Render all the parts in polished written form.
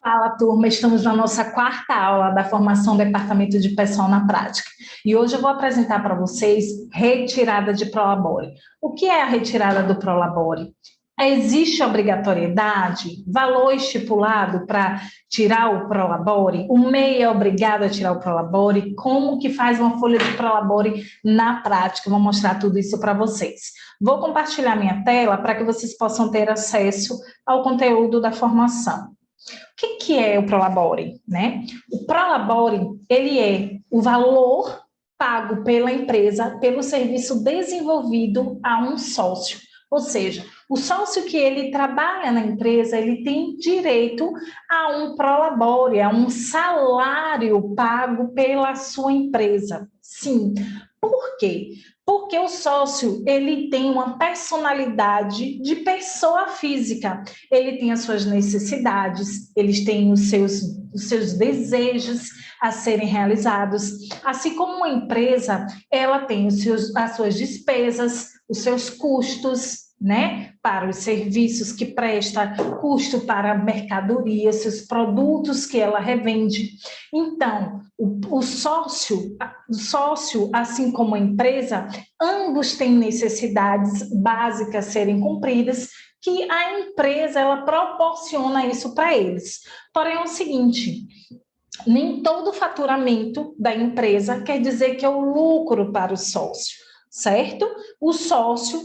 Fala, turma, estamos na nossa quarta aula da formação Departamento de Pessoal na Prática. E hoje eu vou apresentar para vocês retirada de Prolabore. O que é a retirada do Prolabore? Existe obrigatoriedade, valor estipulado para tirar o Prolabore? O MEI é obrigado a tirar o Prolabore? Como que faz uma folha de Prolabore na prática? Vou mostrar tudo isso para vocês. Vou compartilhar minha tela para que vocês possam ter acesso ao conteúdo da formação. O que é o Prolabore, né? O Prolabore, ele é o valor pago pela empresa pelo serviço desenvolvido a um sócio. Ou seja, o sócio que ele trabalha na empresa, ele tem direito a um Prolabore, a um salário pago pela sua empresa. Sim. Por quê? Porque o sócio, ele tem uma personalidade de pessoa física. Ele tem as suas necessidades, eles têm os seus desejos a serem realizados. Assim como uma empresa, ela tem as suas despesas, os seus custos, né, para os serviços que presta, custo para a mercadoria, seus produtos que ela revende. Então, o sócio, assim como a empresa, ambos têm necessidades básicas a serem cumpridas, que a empresa ela proporciona isso para eles. Porém, é o seguinte, nem todo faturamento da empresa quer dizer que é o lucro para o sócio, certo? O sócio,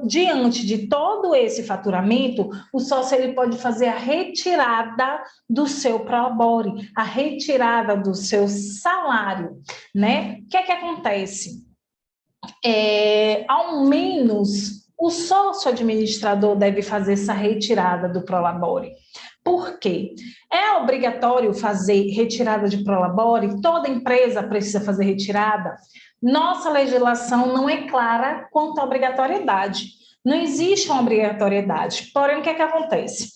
diante de todo esse faturamento, o sócio ele pode fazer a retirada do seu Prolabore, a retirada do seu salário, né? O que é que acontece? Ao menos o sócio administrador deve fazer essa retirada do Prolabore. Por quê? É obrigatório fazer retirada de Prolabore? Toda empresa precisa fazer retirada? Nossa legislação não é clara quanto à obrigatoriedade. Não existe uma obrigatoriedade. Porém, o que é que acontece?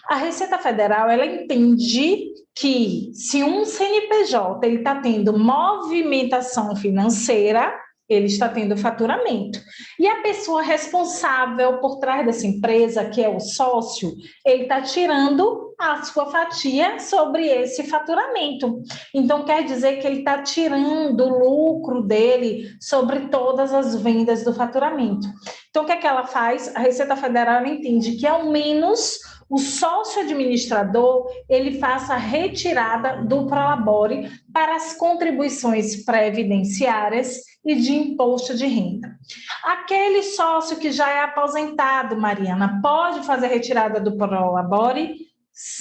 A Receita Federal, ela entende que se um CNPJ está tendo movimentação financeira, ele está tendo faturamento. E a pessoa responsável por trás dessa empresa, que é o sócio, ele está tirando a sua fatia sobre esse faturamento. Então, quer dizer que ele está tirando o lucro dele sobre todas as vendas do faturamento. Então, o que é que ela faz? A Receita Federal entende que, ao menos, o sócio administrador ele faça a retirada do Prolabore para as contribuições previdenciárias e de imposto de renda. Aquele sócio que já é aposentado, Mariana, pode fazer retirada do Prolabore?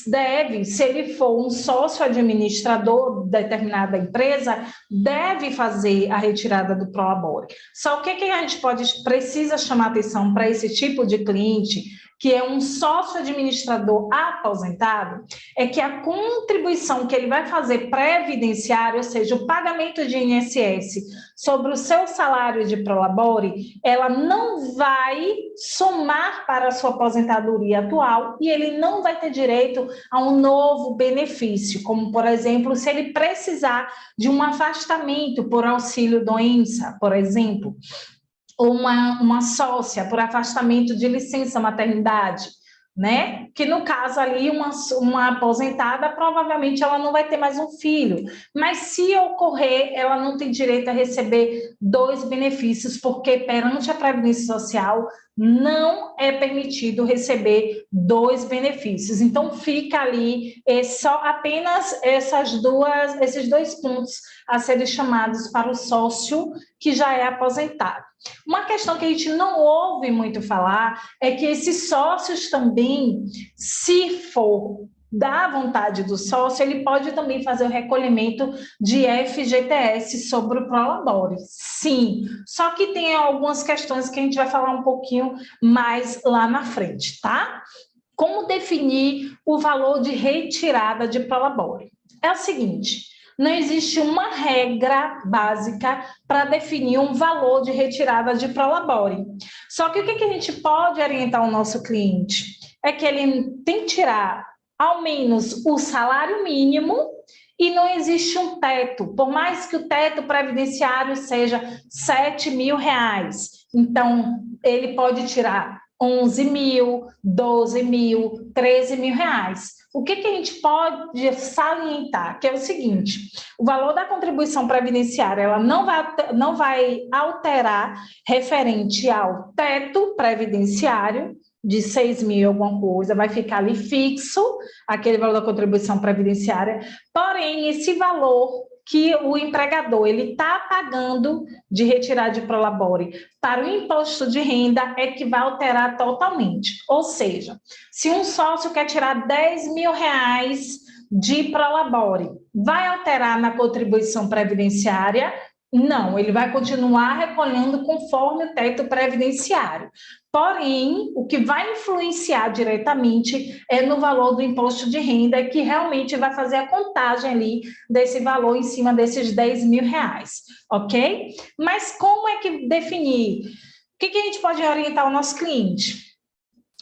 Deve, se ele for um sócio administrador de determinada empresa, deve fazer a retirada do Prolabore. Só o que a gente precisa chamar atenção para esse tipo de cliente, que é um sócio administrador aposentado, é que a contribuição que ele vai fazer previdenciária, ou seja, o pagamento de INSS sobre o seu salário de Prolabore, ela não vai somar para a sua aposentadoria atual e ele não vai ter direito a um novo benefício, como, por exemplo, se ele precisar de um afastamento por auxílio-doença, por exemplo, ou uma sócia por afastamento de licença maternidade, né? Que no caso ali, uma aposentada, provavelmente ela não vai ter mais um filho, mas se ocorrer, ela não tem direito a receber 2 benefícios, porque perante a Previdência Social não é permitido receber 2 benefícios. Então, fica ali só apenas esses 2 pontos a serem chamados para o sócio que já é aposentado. Uma questão que a gente não ouve muito falar é que esses sócios também, se for da vontade do sócio, ele pode também fazer o recolhimento de FGTS sobre o Prolabore. Sim, só que tem algumas questões que a gente vai falar um pouquinho mais lá na frente, tá? Como definir o valor de retirada de Prolabore? É o seguinte, não existe uma regra básica para definir um valor de retirada de Prolabore. Só que o que a gente pode orientar o nosso cliente? É que ele tem que tirar ao menos o salário mínimo e não existe um teto, por mais que o teto previdenciário seja R$ 7.000. Então, ele pode tirar 11 mil, 12 mil, 13 mil reais. O que a gente pode salientar? Que é o seguinte, o valor da contribuição previdenciária ela não vai alterar referente ao teto previdenciário, de 6 mil alguma coisa, vai ficar ali fixo, aquele valor da contribuição previdenciária, porém, esse valor que o empregador ele está pagando de retirada de prolabore para o imposto de renda é que vai alterar totalmente. Ou seja, se um sócio quer tirar 10 mil reais de prolabore, vai alterar na contribuição previdenciária? Não, ele vai continuar recolhendo conforme o teto previdenciário. Porém, o que vai influenciar diretamente é no valor do imposto de renda, que realmente vai fazer a contagem ali desse valor em cima desses 10 mil reais, ok? Mas como é que definir? O que a gente pode orientar o nosso cliente?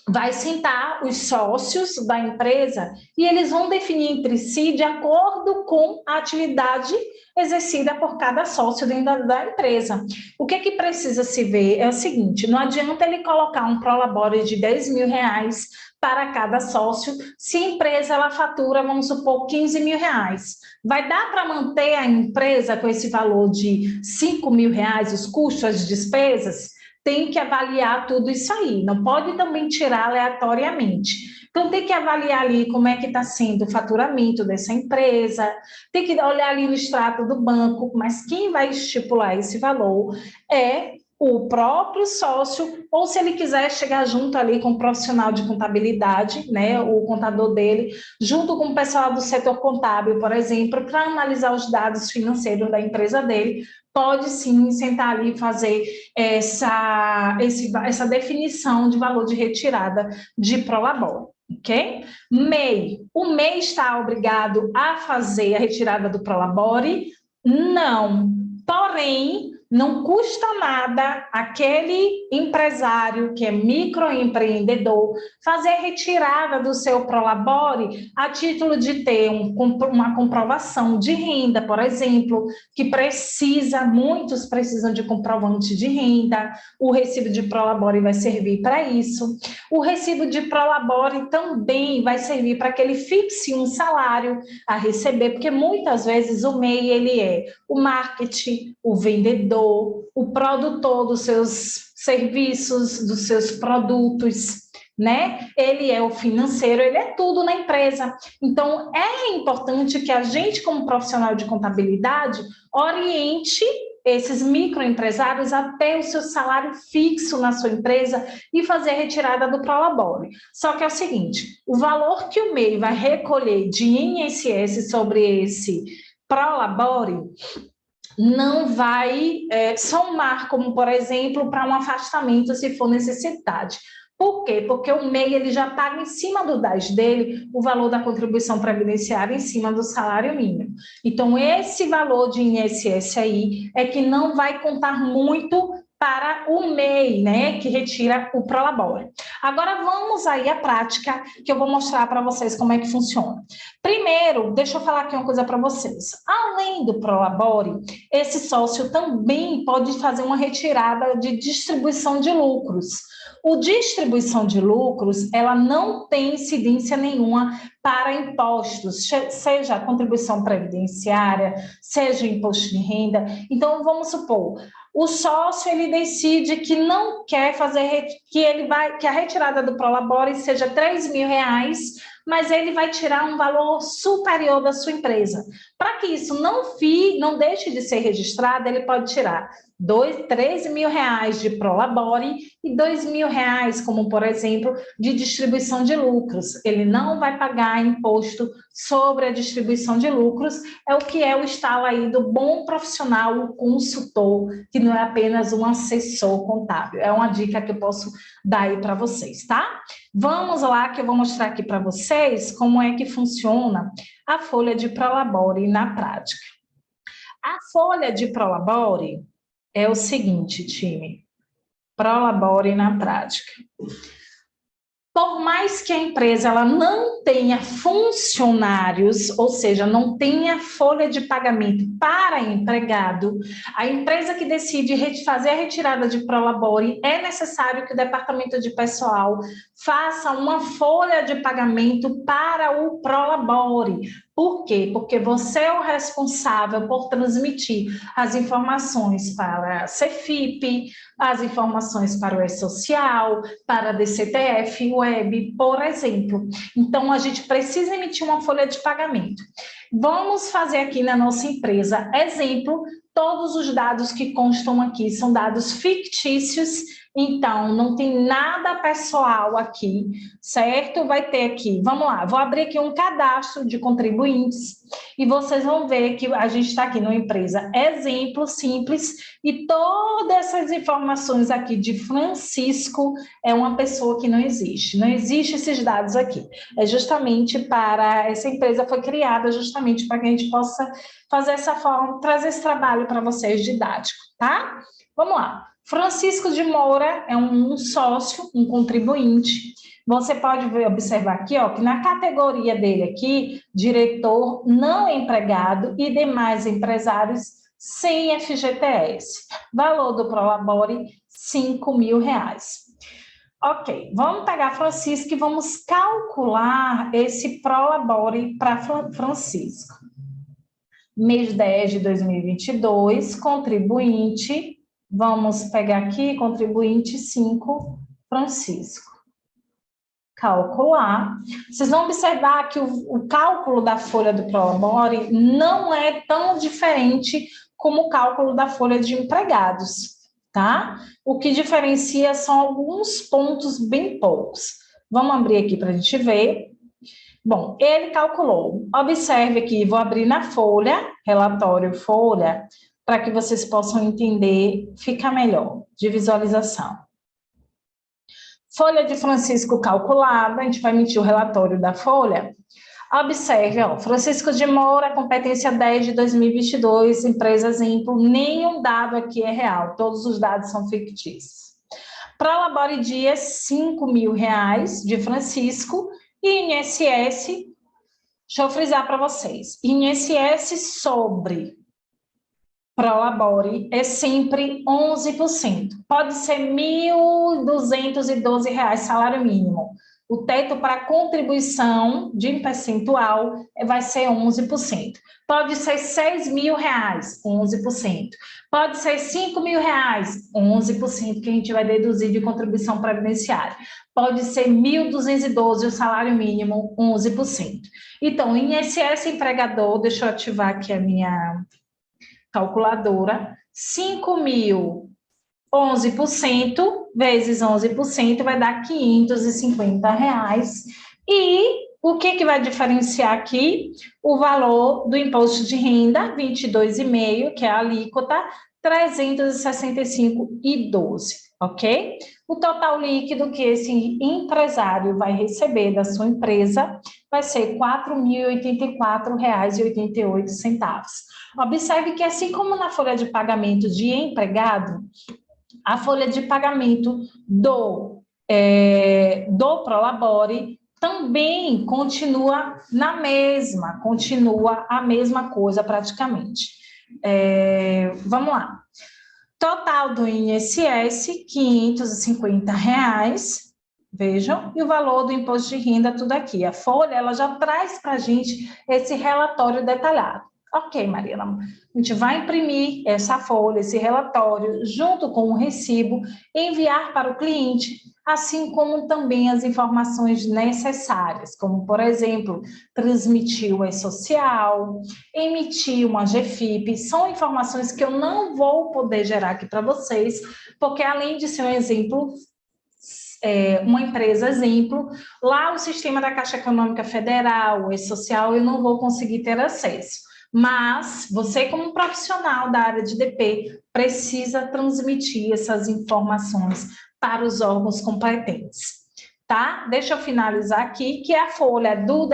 Vai sentar os sócios da empresa e eles vão definir entre si de acordo com a atividade exercida por cada sócio dentro da empresa. O que precisa se ver é o seguinte, não adianta ele colocar um prolabore de 10 mil reais para cada sócio, se a empresa ela fatura, vamos supor, 15 mil reais. Vai dar para manter a empresa com esse valor de 5 mil reais, os custos, as despesas? Tem que avaliar tudo isso aí, não pode também tirar aleatoriamente. Então, tem que avaliar ali como é que está sendo o faturamento dessa empresa, tem que olhar ali no extrato do banco, mas quem vai estipular esse valor é o próprio sócio, ou se ele quiser chegar junto ali com o profissional de contabilidade, né, o contador dele, junto com o pessoal do setor contábil, por exemplo, para analisar os dados financeiros da empresa dele, pode sim sentar ali e fazer essa definição de valor de retirada de prolabore, ok? MEI. O MEI está obrigado a fazer a retirada do prolabore? Não. Porém, não custa nada aquele empresário que é microempreendedor fazer a retirada do seu prolabore a título de ter uma comprovação de renda, por exemplo, que muitos precisam de comprovante de renda, o recibo de prolabore vai servir para isso. O recibo de prolabore também vai servir para que ele fixe um salário a receber, porque muitas vezes o MEI ele é o marketing, o vendedor, o produtor dos seus serviços, dos seus produtos, né? Ele é o financeiro, ele é tudo na empresa. Então, é importante que a gente, como profissional de contabilidade, oriente esses microempresários a ter o seu salário fixo na sua empresa e fazer a retirada do prolabore. Só que é o seguinte, o valor que o MEI vai recolher de INSS sobre esse prolabore não vai somar, como, por exemplo, para um afastamento, se for necessidade. Por quê? Porque o MEI ele já paga em cima do DAS dele o valor da contribuição previdenciária em cima do salário mínimo. Então, esse valor de INSS aí é que não vai contar muito para o MEI, né, que retira o prolabore. Agora, vamos aí à prática, que eu vou mostrar para vocês como é que funciona. Primeiro, deixa eu falar aqui uma coisa para vocês. Além do prolabore, esse sócio também pode fazer uma retirada de distribuição de lucros. O distribuição de lucros, ela não tem incidência nenhuma para impostos, seja a contribuição previdenciária, seja o imposto de renda. Então, vamos supor, o sócio ele decide que não quer fazer, que a retirada do prolabore seja 3 mil reais, mas ele vai tirar um valor superior da sua empresa. Para que isso não deixe de ser registrado, ele pode tirar 13 mil reais de prolabore e 2 mil reais, como por exemplo, de distribuição de lucros. Ele não vai pagar imposto sobre a distribuição de lucros, é o que é o estalo aí do bom profissional, o consultor, que não é apenas um assessor contábil. É uma dica que eu posso dar aí para vocês, tá? Vamos lá que eu vou mostrar aqui para vocês como é que funciona a folha de prolabore na prática. A folha de prolabore é o seguinte, time, prolabore na prática. Por mais que a empresa ela não tenha funcionários, ou seja, não tenha folha de pagamento para empregado, a empresa que decide fazer a retirada de Prolabore, é necessário que o departamento de pessoal faça uma folha de pagamento para o Prolabore. Por quê? Porque você é o responsável por transmitir as informações para a Cefip, as informações para o E-Social, para a DCTF Web, por exemplo. Então, a gente precisa emitir uma folha de pagamento. Vamos fazer aqui na nossa empresa, exemplo, todos os dados que constam aqui são dados fictícios, então não tem nada pessoal aqui, certo? Vai ter aqui, vamos lá, vou abrir aqui um cadastro de contribuintes e vocês vão ver que a gente está aqui numa empresa exemplo, simples, e todas essas informações aqui de Francisco é uma pessoa que não existe esses dados aqui. É justamente para, essa empresa foi criada justamente para que a gente possa fazer essa forma, trazer esse trabalho para vocês didático, tá? Vamos lá. Francisco de Moura é um sócio, um contribuinte. Você pode observar aqui, ó, que na categoria dele aqui, diretor não empregado e demais empresários sem FGTS. Valor do Prolabore, R$5.000. Ok, vamos pegar Francisco e vamos calcular esse Prolabore para Francisco. Mês 10 de 2022, contribuinte, vamos pegar aqui, contribuinte 5, Francisco. Calcular. Vocês vão observar que o cálculo da folha do Prolabore não é tão diferente como o cálculo da folha de empregados, tá? O que diferencia são alguns pontos bem poucos. Vamos abrir aqui para a gente ver. Bom, ele calculou. Observe aqui, vou abrir na folha, relatório folha, para que vocês possam entender, fica melhor, de visualização. Folha de Francisco calculada, a gente vai emitir o relatório da folha. Observe, ó, Francisco de Moura, competência 10 de 2022, empresa exemplo, nenhum dado aqui é real, todos os dados são fictícios. Prolabore dia, R$5.000 de Francisco, e INSS, deixa eu frisar para vocês, INSS sobre Prolabore é sempre 11%, pode ser R$1.212 salário mínimo. O teto para contribuição de percentual vai ser 11%. Pode ser R$6.000, 11%. Pode ser R$5.000, 11%, que a gente vai deduzir de contribuição previdenciária. Pode ser R$1.212 o salário mínimo, 11%. Então, INSS empregador, deixa eu ativar aqui a minha calculadora, 5.000, 11% vezes 11% vai dar R$550. E o que vai diferenciar aqui? O valor do imposto de renda, 22,5%, que é a alíquota, 365,12, ok? O total líquido que esse empresário vai receber da sua empresa vai ser R$4.084,88. Observe que, assim como na folha de pagamento de empregado, a folha de pagamento do Prolabore também continua a mesma coisa praticamente. Vamos lá. Total do INSS, R$550, vejam, e o valor do imposto de renda, tudo aqui. A folha, ela já traz para a gente esse relatório detalhado. Ok, Mariana, a gente vai imprimir essa folha, esse relatório, junto com o recibo, enviar para o cliente, assim como também as informações necessárias, como, por exemplo, transmitir o E-Social, emitir uma GFIP, são informações que eu não vou poder gerar aqui para vocês, porque além de ser um exemplo, uma empresa exemplo, lá o sistema da Caixa Econômica Federal, o E-Social, eu não vou conseguir ter acesso. Mas você, como profissional da área de DP, precisa transmitir essas informações para os órgãos competentes, tá? Deixa eu finalizar aqui, que a folha do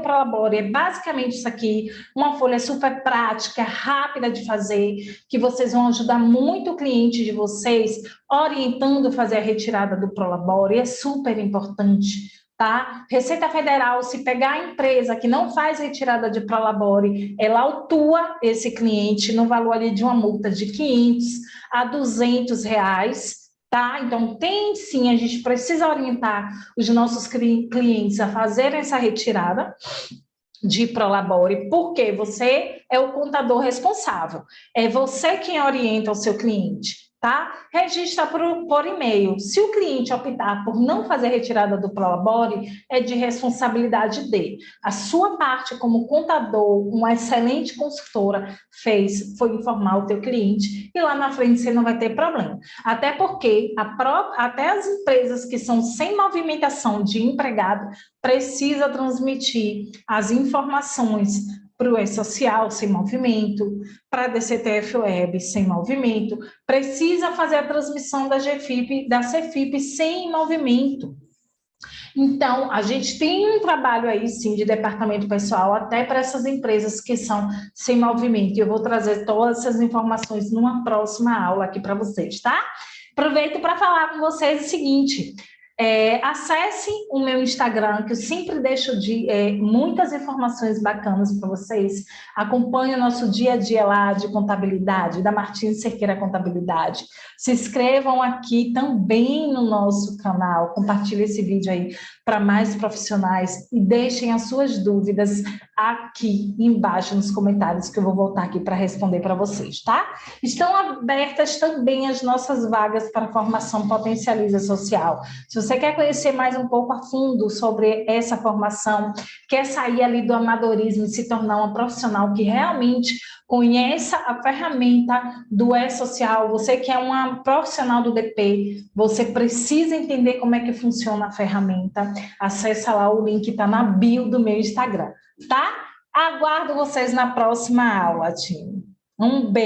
Prolabore é basicamente isso aqui, uma folha super prática, rápida de fazer, que vocês vão ajudar muito o cliente de vocês, orientando a fazer a retirada do Prolabore, é super importante. Tá? Receita Federal, se pegar a empresa que não faz retirada de Prolabore, ela autua esse cliente no valor ali de uma multa de 500 a 200 reais, tá? Então, tem sim, a gente precisa orientar os nossos clientes a fazerem essa retirada de Prolabore, porque você é o contador responsável, é você quem orienta o seu cliente, tá? Registra por e-mail. Se o cliente optar por não fazer retirada do Prolabore, é de responsabilidade dele. A sua parte como contador, uma excelente consultora foi informar o teu cliente e lá na frente você não vai ter problema. Até porque até as empresas que são sem movimentação de empregado precisa transmitir as informações para o E-Social sem movimento, para a DCTF Web sem movimento, precisa fazer a transmissão da GFIP, da CFIP sem movimento. Então, a gente tem um trabalho aí, sim, de departamento pessoal, até para essas empresas que são sem movimento. E eu vou trazer todas essas informações numa próxima aula aqui para vocês, tá? Aproveito para falar com vocês o seguinte: acesse o meu Instagram, que eu sempre deixo muitas informações bacanas para vocês. Acompanhe o nosso dia a dia lá de contabilidade, da Martins Cerqueira Contabilidade. Se inscrevam aqui também no nosso canal, compartilhe esse vídeo aí para mais profissionais e deixem as suas dúvidas aqui embaixo nos comentários, que eu vou voltar aqui para responder para vocês, tá? Estão abertas também as nossas vagas para formação Potencializa Social. Se você quer conhecer mais um pouco a fundo sobre essa formação, quer sair ali do amadorismo e se tornar uma profissional que realmente conheça a ferramenta do E-Social, você que é uma profissional do DP, você precisa entender como é que funciona a ferramenta, acessa lá, o link está na bio do meu Instagram, tá? Aguardo vocês na próxima aula, time. Um beijo.